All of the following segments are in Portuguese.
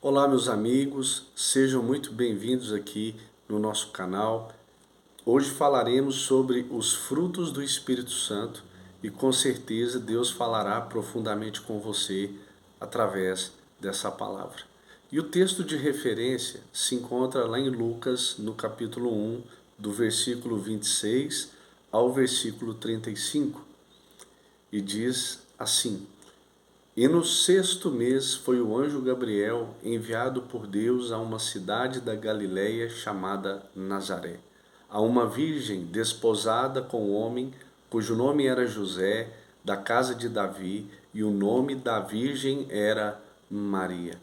Olá, meus amigos, sejam muito bem-vindos aqui no nosso canal. Hoje falaremos sobre os frutos do Espírito Santo e com certeza Deus falará profundamente com você através dessa palavra. E o texto de referência se encontra lá em Lucas, no capítulo 1, do versículo 26 ao versículo 35, e diz assim: E no sexto mês foi o anjo Gabriel enviado por Deus a uma cidade da Galiléia chamada Nazaré, a uma virgem desposada com um homem cujo nome era José, da casa de Davi, e o nome da virgem era Maria.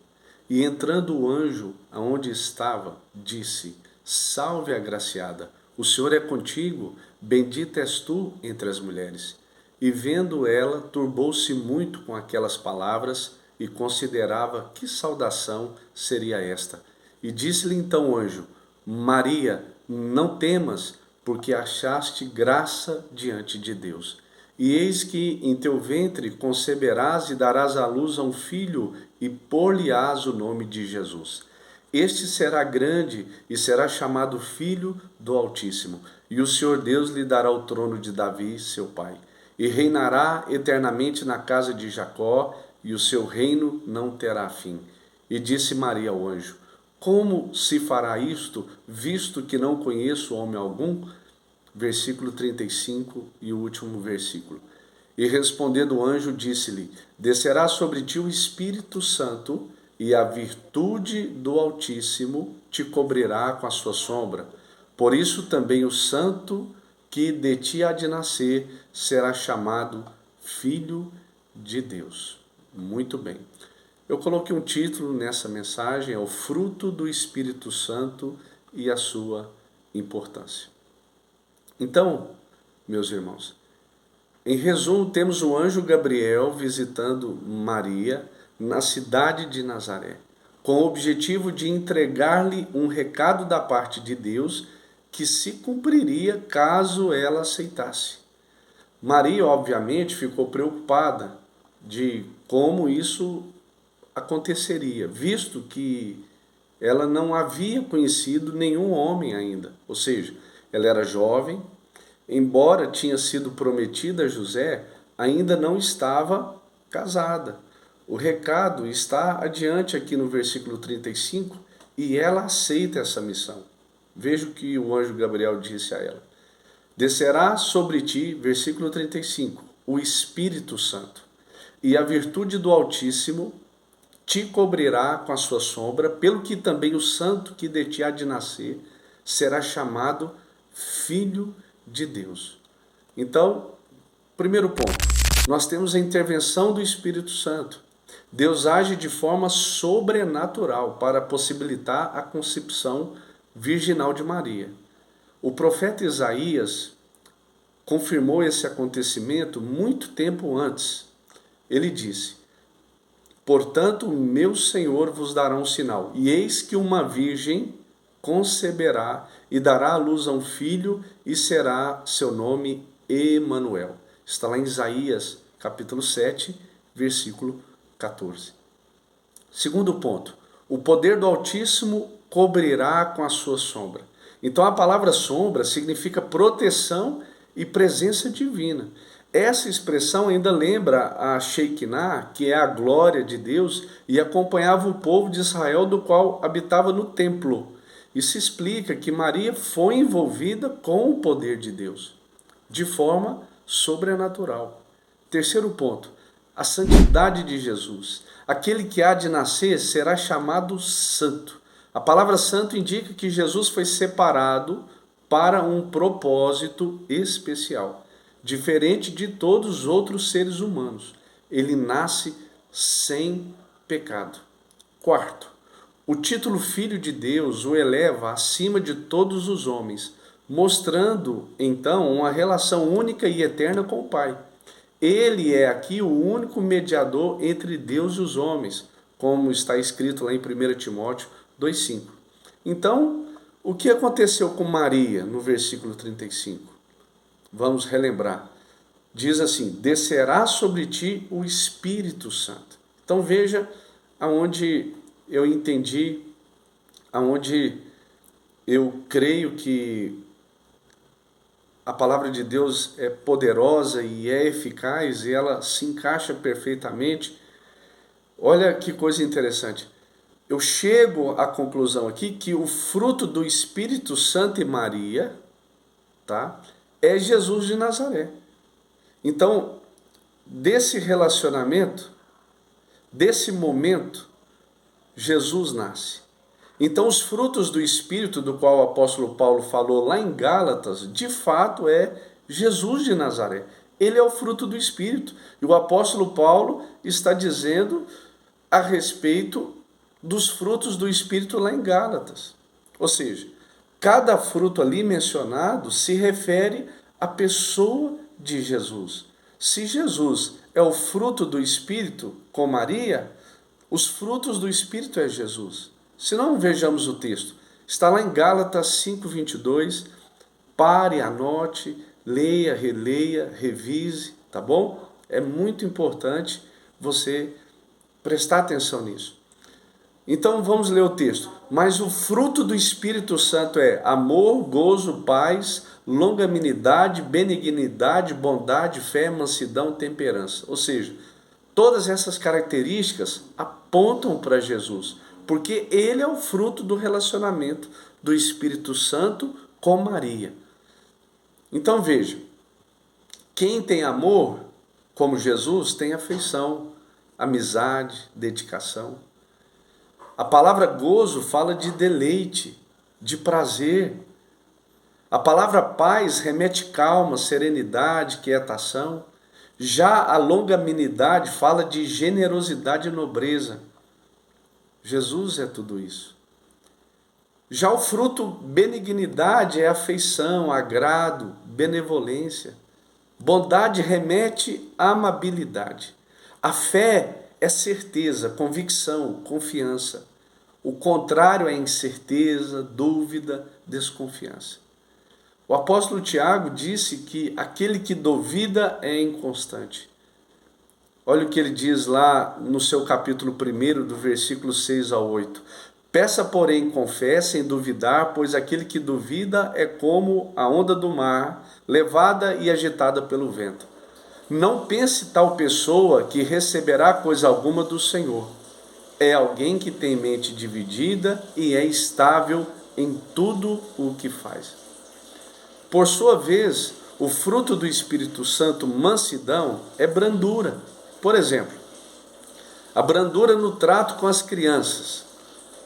E entrando o anjo aonde estava, disse: Salve, agraciada, o Senhor é contigo, bendita és tu entre as mulheres. E vendo ela, turbou-se muito com aquelas palavras e considerava que saudação seria esta. E disse-lhe então o anjo: Maria, não temas, porque achaste graça diante de Deus. E eis que em teu ventre conceberás e darás à luz a um filho, e por-lhe-ás o nome de Jesus. Este será grande e será chamado Filho do Altíssimo. E o Senhor Deus lhe dará o trono de Davi, seu pai. E reinará eternamente na casa de Jacó, e o seu reino não terá fim. E disse Maria ao anjo: Como se fará isto, visto que não conheço homem algum? Versículo 35 e o último versículo. E respondendo o anjo, disse-lhe: Descerá sobre ti o Espírito Santo, e a virtude do Altíssimo te cobrirá com a sua sombra. Por isso também o santo que de ti há de nascer será chamado Filho de Deus. Muito bem. Eu coloquei um título nessa mensagem, é o fruto do Espírito Santo e a sua importância. Então, meus irmãos, em resumo, temos o anjo Gabriel visitando Maria na cidade de Nazaré, com o objetivo de entregar-lhe um recado da parte de Deus que se cumpriria caso ela aceitasse. Maria, obviamente, ficou preocupada de como isso aconteceria, visto que ela não havia conhecido nenhum homem ainda, ou seja, ela era jovem, embora tinha sido prometida a José, ainda não estava casada. O recado está adiante aqui no versículo 35 e ela aceita essa missão. Veja o que o anjo Gabriel disse a ela: Descerá sobre ti, versículo 35, o Espírito Santo, e a virtude do Altíssimo te cobrirá com a sua sombra, pelo que também o santo que de ti há de nascer será chamado Filho de Deus. Então, primeiro ponto, nós temos a intervenção do Espírito Santo. Deus age de forma sobrenatural para possibilitar a concepção virginal de Maria. O profeta Isaías confirmou esse acontecimento muito tempo antes. Ele disse: Portanto, meu Senhor vos dará um sinal, e eis que uma virgem conceberá e dará à luz a um filho, e será seu nome Emanuel. Está lá em Isaías, capítulo 7, versículo 14. Segundo ponto, o poder do Altíssimo cobrirá com a sua sombra. Então a palavra sombra significa proteção e presença divina. Essa expressão ainda lembra a Shekinah, que é a glória de Deus, e acompanhava o povo de Israel, do qual habitava no templo. Isso explica que Maria foi envolvida com o poder de Deus, de forma sobrenatural. Terceiro ponto, a santidade de Jesus. Aquele que há de nascer será chamado santo. A palavra santo indica que Jesus foi separado para um propósito especial, diferente de todos os outros seres humanos. Ele nasce sem pecado. Quarto, o título Filho de Deus o eleva acima de todos os homens, mostrando então uma relação única e eterna com o Pai. Ele é aqui o único mediador entre Deus e os homens, como está escrito lá em 1 Timóteo 2,5. Então, o que aconteceu com Maria no versículo 35? Vamos relembrar. Diz assim: descerá sobre ti o Espírito Santo. Então veja aonde eu entendi, aonde eu creio que a palavra de Deus é poderosa e é eficaz e ela se encaixa perfeitamente. Olha que coisa interessante. Eu chego à conclusão aqui que o fruto do Espírito Santo e Maria, tá, é Jesus de Nazaré. Então, desse relacionamento, desse momento, Jesus nasce. Então, os frutos do Espírito, do qual o apóstolo Paulo falou lá em Gálatas, de fato é Jesus de Nazaré. Ele é o fruto do Espírito. E o apóstolo Paulo está dizendo a respeito dos frutos do Espírito lá em Gálatas. Ou seja, cada fruto ali mencionado se refere à pessoa de Jesus. Se Jesus é o fruto do Espírito com Maria, os frutos do Espírito é Jesus. Se não, vejamos o texto. Está lá em Gálatas 5:22. Pare, anote, leia, releia, revise, tá bom? É muito importante você prestar atenção nisso. Então vamos ler o texto. Mas o fruto do Espírito Santo é amor, gozo, paz, longanimidade, benignidade, bondade, fé, mansidão, temperança. Ou seja, todas essas características apontam para Jesus, porque ele é o fruto do relacionamento do Espírito Santo com Maria. Então veja, quem tem amor, como Jesus, tem afeição, amizade, dedicação. A palavra gozo fala de deleite, de prazer. A palavra paz remete calma, serenidade, quietação. Já a longanimidade fala de generosidade e nobreza. Jesus é tudo isso. Já o fruto benignidade é afeição, agrado, benevolência. Bondade remete à amabilidade. A fé é certeza, convicção, confiança. O contrário é incerteza, dúvida, desconfiança. O apóstolo Tiago disse que aquele que duvida é inconstante. Olha o que ele diz lá no seu capítulo 1, do versículo 6 ao 8. Peça, porém, com fé, sem duvidar, pois aquele que duvida é como a onda do mar, levada e agitada pelo vento. Não pense tal pessoa que receberá coisa alguma do Senhor. É alguém que tem mente dividida e é estável em tudo o que faz. Por sua vez, o fruto do Espírito Santo, mansidão, é brandura. Por exemplo, a brandura no trato com as crianças.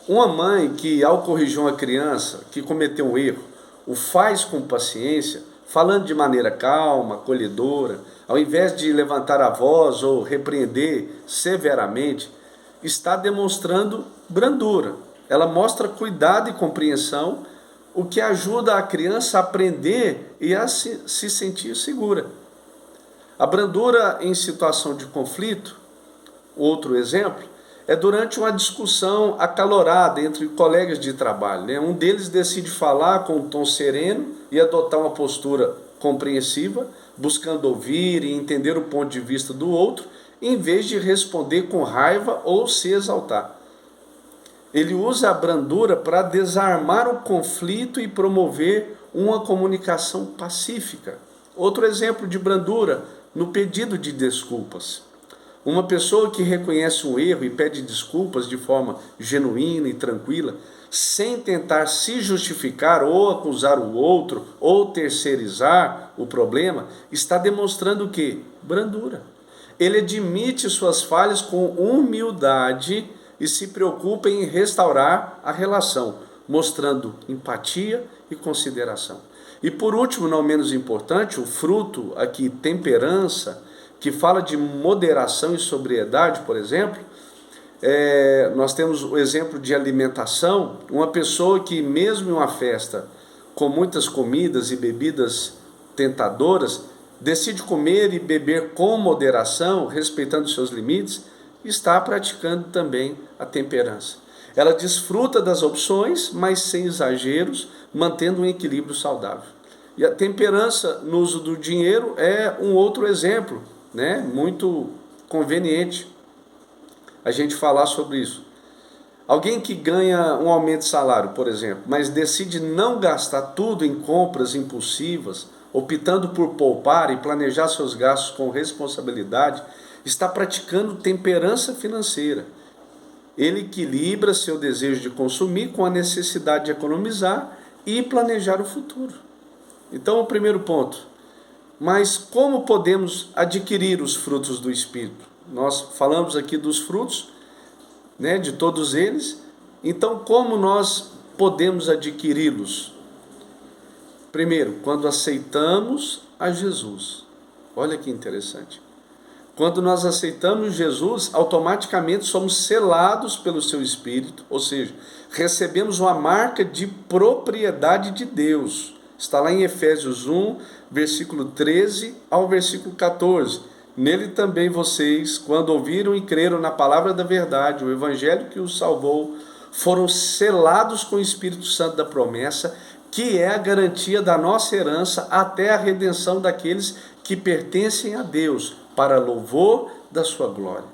Uma mãe que, ao corrigir uma criança que cometeu um erro, o faz com paciência, falando de maneira calma, acolhedora, ao invés de levantar a voz ou repreender severamente, está demonstrando brandura. Ela mostra cuidado e compreensão, o que ajuda a criança a aprender e a se sentir segura. A brandura em situação de conflito, outro exemplo, é durante uma discussão acalorada entre colegas de trabalho. Um deles decide falar com um tom sereno e adotar uma postura compreensiva, buscando ouvir e entender o ponto de vista do outro, em vez de responder com raiva ou se exaltar. Ele usa a brandura para desarmar o conflito e promover uma comunicação pacífica. Outro exemplo de brandura, no pedido de desculpas. Uma pessoa que reconhece um erro e pede desculpas de forma genuína e tranquila, sem tentar se justificar ou acusar o outro ou terceirizar o problema, está demonstrando o quê? Brandura. Ele admite suas falhas com humildade e se preocupa em restaurar a relação, mostrando empatia e consideração. E por último, não menos importante, o fruto aqui, temperança, que fala de moderação e sobriedade, por exemplo. Nós temos o exemplo de alimentação. Uma pessoa que mesmo em uma festa com muitas comidas e bebidas tentadoras, decide comer e beber com moderação, respeitando seus limites, está praticando também a temperança. Ela desfruta das opções, mas sem exageros, mantendo um equilíbrio saudável. E a temperança no uso do dinheiro é um outro exemplo, muito conveniente a gente falar sobre isso. Alguém que ganha um aumento de salário, por exemplo, mas decide não gastar tudo em compras impulsivas, optando por poupar e planejar seus gastos com responsabilidade, está praticando temperança financeira. Ele equilibra seu desejo de consumir com a necessidade de economizar e planejar o futuro. Então, o primeiro ponto. Mas como podemos adquirir os frutos do Espírito? Nós falamos aqui dos frutos, né, de todos eles. Então, como nós podemos adquiri-los? Primeiro, quando aceitamos a Jesus. Olha que interessante. Quando nós aceitamos Jesus, automaticamente somos selados pelo seu Espírito, ou seja, recebemos uma marca de propriedade de Deus. Está lá em Efésios 1, versículo 13 ao versículo 14. Nele também vocês, quando ouviram e creram na palavra da verdade, o evangelho que os salvou, foram selados com o Espírito Santo da promessa, que é a garantia da nossa herança até a redenção daqueles que pertencem a Deus, para louvor da sua glória.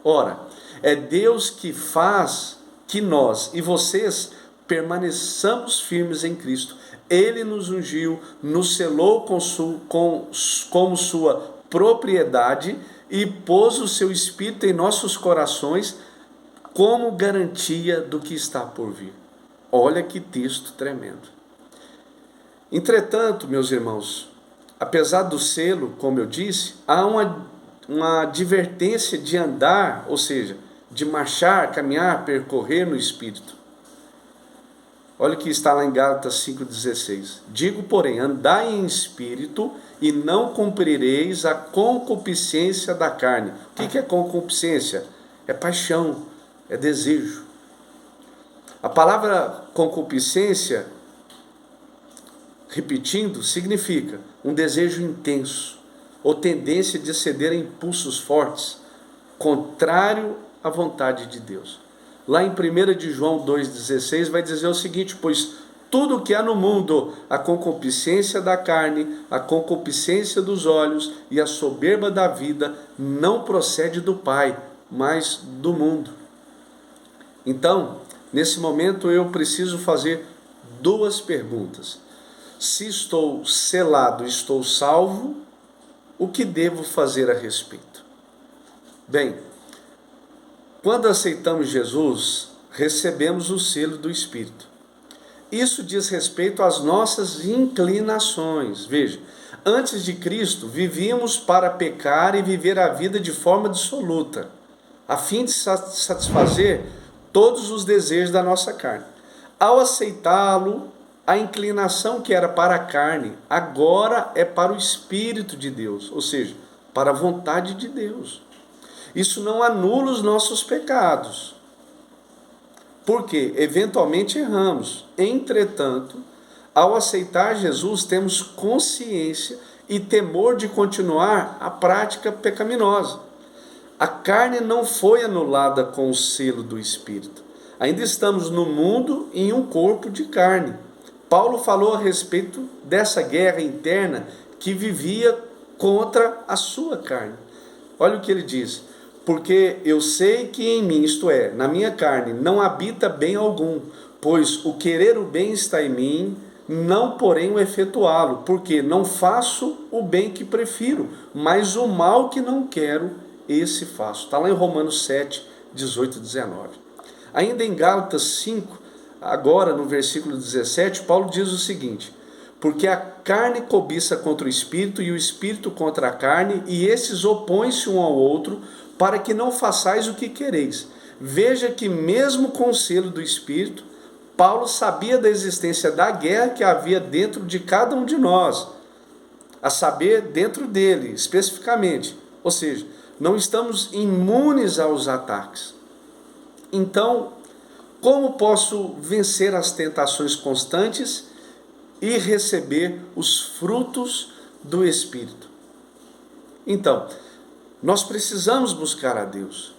Ora, é Deus que faz que nós e vocês permaneçamos firmes em Cristo. Ele nos ungiu, nos selou como sua propriedade e pôs o seu Espírito em nossos corações como garantia do que está por vir. Olha que texto tremendo. Entretanto, meus irmãos, apesar do selo, como eu disse, há uma advertência de andar, ou seja, de marchar, caminhar, percorrer no Espírito. Olha o que está lá em Gálatas 5,16. Digo, porém, andai em Espírito e não cumprireis a concupiscência da carne. O que é concupiscência? É paixão, é desejo. A palavra concupiscência, repetindo, significa um desejo intenso ou tendência de ceder a impulsos fortes, contrário à vontade de Deus. Lá em 1 de João 2,16 vai dizer o seguinte: pois tudo o que há no mundo, a concupiscência da carne, a concupiscência dos olhos e a soberba da vida, não procede do Pai, mas do mundo. Então, nesse momento eu preciso fazer duas perguntas. Se estou selado, estou salvo, o que devo fazer a respeito? Bem, quando aceitamos Jesus, recebemos o selo do Espírito. Isso diz respeito às nossas inclinações. Veja, antes de Cristo, vivíamos para pecar e viver a vida de forma dissoluta, a fim de satisfazer todos os desejos da nossa carne. Ao aceitá-lo, a inclinação que era para a carne, agora é para o Espírito de Deus, ou seja, para a vontade de Deus. Isso não anula os nossos pecados, porque eventualmente erramos. Entretanto, ao aceitar Jesus, temos consciência e temor de continuar a prática pecaminosa. A carne não foi anulada com o selo do Espírito. Ainda estamos no mundo em um corpo de carne. Paulo falou a respeito dessa guerra interna que vivia contra a sua carne. Olha o que ele diz: porque eu sei que em mim, isto é, na minha carne, não habita bem algum, pois o querer o bem está em mim, não porém o efetuá-lo, porque não faço o bem que prefiro, mas o mal que não quero, esse faço. Está lá em Romanos 7, 18 e 19. Ainda em Gálatas 5, agora no versículo 17, Paulo diz o seguinte: porque a carne cobiça contra o Espírito e o Espírito contra a carne, e esses opõem-se um ao outro, para que não façais o que quereis. Veja que mesmo com o selo do Espírito, Paulo sabia da existência da guerra que havia dentro de cada um de nós, a saber, dentro dele, especificamente. Ou seja, não estamos imunes aos ataques. Então, como posso vencer as tentações constantes e receber os frutos do Espírito? Então, nós precisamos buscar a Deus.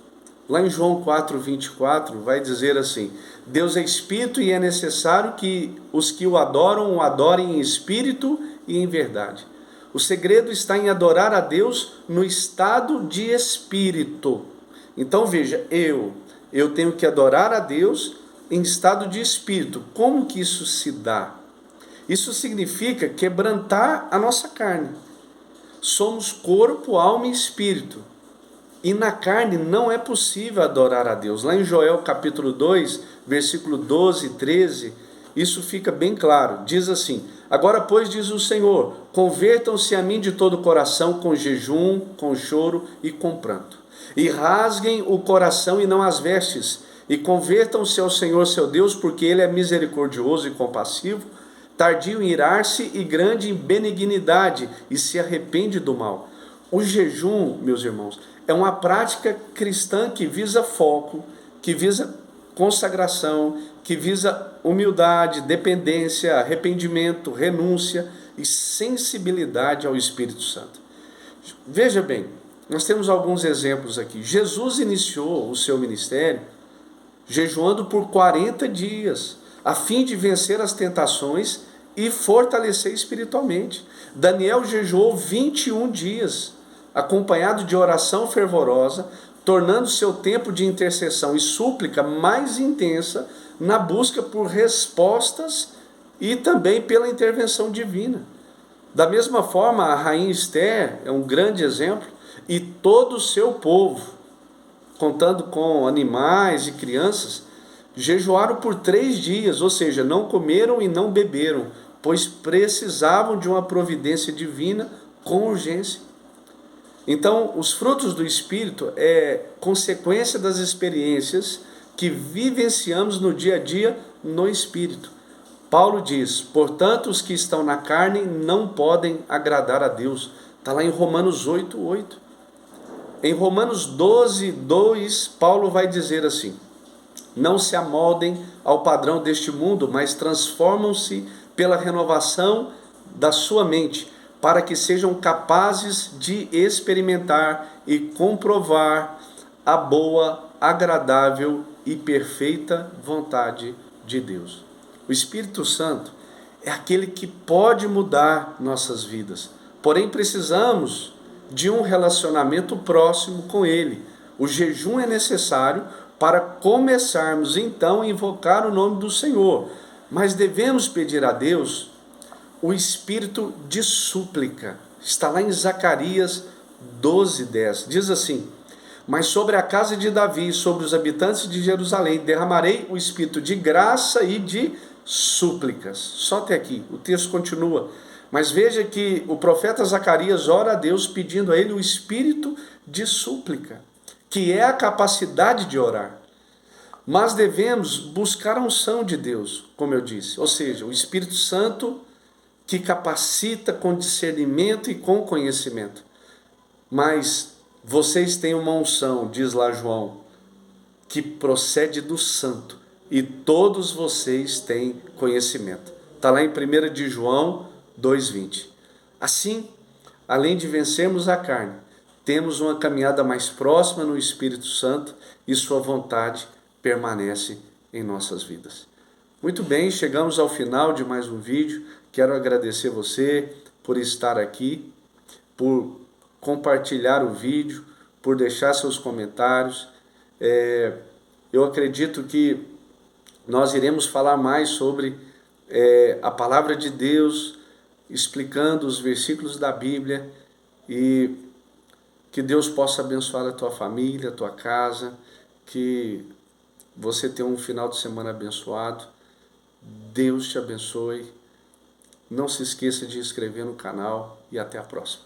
Lá em João 4:24 vai dizer assim: Deus é Espírito e é necessário que os que o adorem em espírito e em verdade. O segredo está em adorar a Deus no estado de espírito. Então veja, eu eu tenho que adorar a Deus em estado de espírito. Como que isso se dá? Isso significa quebrantar a nossa carne. Somos corpo, alma e espírito. E na carne não é possível adorar a Deus. Lá em Joel capítulo 2, versículo 12 e 13, isso fica bem claro. Diz assim: agora, pois, diz o Senhor, convertam-se a mim de todo o coração, com jejum, com choro e com pranto. E rasguem o coração e não as vestes, e convertam-se ao Senhor seu Deus, porque Ele é misericordioso e compassivo, tardio em irar-se e grande em benignidade, e se arrepende do mal. O jejum, meus irmãos, é uma prática cristã que visa foco, que visa consagração, que visa humildade, dependência, arrependimento, renúncia e sensibilidade ao Espírito Santo. Veja bem, nós temos alguns exemplos aqui. Jesus iniciou o seu ministério jejuando por 40 dias, a fim de vencer as tentações e fortalecer espiritualmente. Daniel jejuou 21 dias, acompanhado de oração fervorosa, tornando seu tempo de intercessão e súplica mais intensa na busca por respostas e também pela intervenção divina. Da mesma forma, a rainha Esther é um grande exemplo, e todo o seu povo, contando com animais e crianças, jejuaram por 3 dias, ou seja, não comeram e não beberam, pois precisavam de uma providência divina com urgência. Então, os frutos do Espírito é consequência das experiências que vivenciamos no dia a dia no Espírito. Paulo diz: portanto, os que estão na carne não podem agradar a Deus. Está lá em Romanos 8:8. Em Romanos 12:2, Paulo vai dizer assim: não se amoldem ao padrão deste mundo, mas transformam-se pela renovação da sua mente, para que sejam capazes de experimentar e comprovar a boa, agradável e perfeita vontade de Deus. O Espírito Santo é aquele que pode mudar nossas vidas, porém precisamos de um relacionamento próximo com Ele. O jejum é necessário para começarmos então a invocar o nome do Senhor, mas devemos pedir a Deus o espírito de súplica. Está lá em Zacarias 12:10. Diz assim: mas sobre a casa de Davi, sobre os habitantes de Jerusalém, derramarei o espírito de graça e de súplicas. Só até aqui, o texto continua. Mas veja que o profeta Zacarias ora a Deus pedindo a ele o espírito de súplica, que é a capacidade de orar. Mas devemos buscar a unção de Deus, como eu disse, ou seja, o Espírito Santo que capacita com discernimento e com conhecimento. Mas vocês têm uma unção, diz lá João, que procede do Santo, e todos vocês têm conhecimento. Está lá em 1 de João 2:20. Assim, além de vencermos a carne, temos uma caminhada mais próxima no Espírito Santo e sua vontade permanece em nossas vidas. Muito bem, chegamos ao final de mais um vídeo. Quero agradecer você por estar aqui, por compartilhar o vídeo, por deixar seus comentários. Eu acredito que nós iremos falar mais sobre a palavra de Deus, explicando os versículos da Bíblia, e que Deus possa abençoar a tua família, a tua casa, que você tenha um final de semana abençoado. Deus te abençoe. Não se esqueça de inscrever no canal e até a próxima.